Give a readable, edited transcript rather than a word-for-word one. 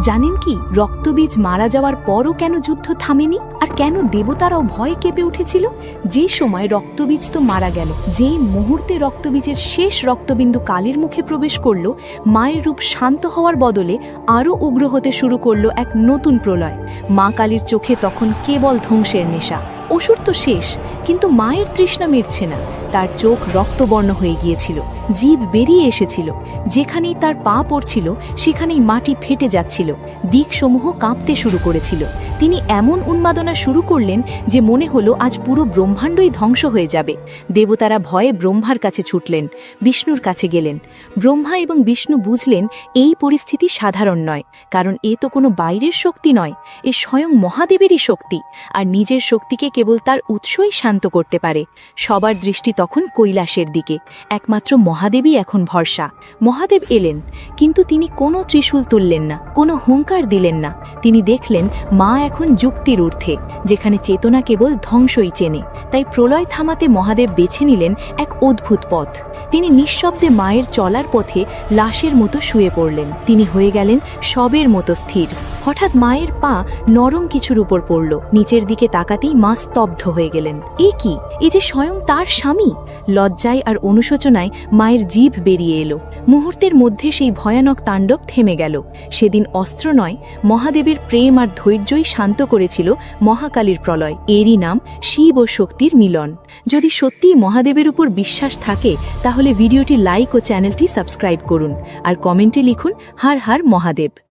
জানেন কি রক্তবীজ মারা যাওয়ার পরও কেন যুদ্ধ থামেনি আর কেন দেবতারাও ভয়ে কেঁপে উঠেছিল? যে সময় রক্তবীজ তো মারা গেল, যেই মুহূর্তে রক্তবীজের শেষ রক্তবিন্দু কালীর মুখে প্রবেশ করল, মায়ের রূপ শান্ত হওয়ার বদলে আরও উগ্র হতে শুরু করল এক নতুন প্রলয়। মা কালীর চোখে তখন কেবল ধ্বংসের নেশা। অসুর তো শেষ, কিন্তু মায়ের তৃষ্ণা মিটছে না। তার চোখ রক্তবর্ণ হয়ে গিয়েছিল, জিভ বেরিয়ে এসেছিল, যেখানেই তার পা পড়ছিল সেখানেই মাটি ফেটে যাচ্ছিল, দিকসমূহ কাঁপতে শুরু করেছিল। তিনি এমন উন্মাদনা শুরু করলেন যে মনে হলো আজ পুরো ব্রহ্মাণ্ডই ধ্বংস হয়ে যাবে। দেবতারা ভয়ে ব্রহ্মার কাছে ছুটলেন, বিষ্ণুর কাছে গেলেন। ব্রহ্মা এবং বিষ্ণু বুঝলেন এই পরিস্থিতি সাধারণ নয়, কারণ এ তো কোনো বাইরের শক্তি নয়, এ স্বয়ং মহাদেবেরই শক্তি, আর নিজের শক্তিকে কেবল তার উৎসই শান্ত করতে পারে। সবার দৃষ্টি তখন কৈলাসের দিকে, একমাত্র মহাদেবই এখন ভরসা। মহাদেব এলেন, কিন্তু তিনি কোনো ত্রিশূল তুললেন না, কোনো হুঙ্কার দিলেন না। তিনি দেখলেন মা এখন যুক্তির ঊর্ধ্বে, যেখানে চেতনা কেবল ধ্বংসই চেনে। তাই প্রলয় থামাতে মহাদেব বেছে নিলেন এক অদ্ভুত পথ। তিনি নিঃশব্দে মায়ের চলার পথে লাশের মতো শুয়ে পড়লেন। তিনি হয়ে গেলেন শবের মতো স্থির। হঠাৎ মায়ের পা নরম কিছুর উপর পড়ল। নিচের দিকে তাকাতেই মা স্তব্ধ হয়ে গেলেন। এ কি? এ যে স্বয়ং তার স্বামী! লজ্জায় আর অনুশোচনায় মায়ের জিভ বেরিয়ে এলো। মুহূর্তের মধ্যে সেই ভয়ানক তাণ্ডব থেমে গেল। সেদিন অস্ত্র নয়, মহাদেবের প্রেম আর ধৈর্যই শান্ত করেছিল মহাকালীর প্রলয়। এরই নাম শিব ও শক্তির মিলন। যদি সত্যিই মহাদেবের উপর বিশ্বাস থাকে, তাহলে ভিডিওটি লাইক ও চ্যানেলটি সাবস্ক্রাইব করুন আর কমেন্টে লিখুন, হার হার মহাদেব।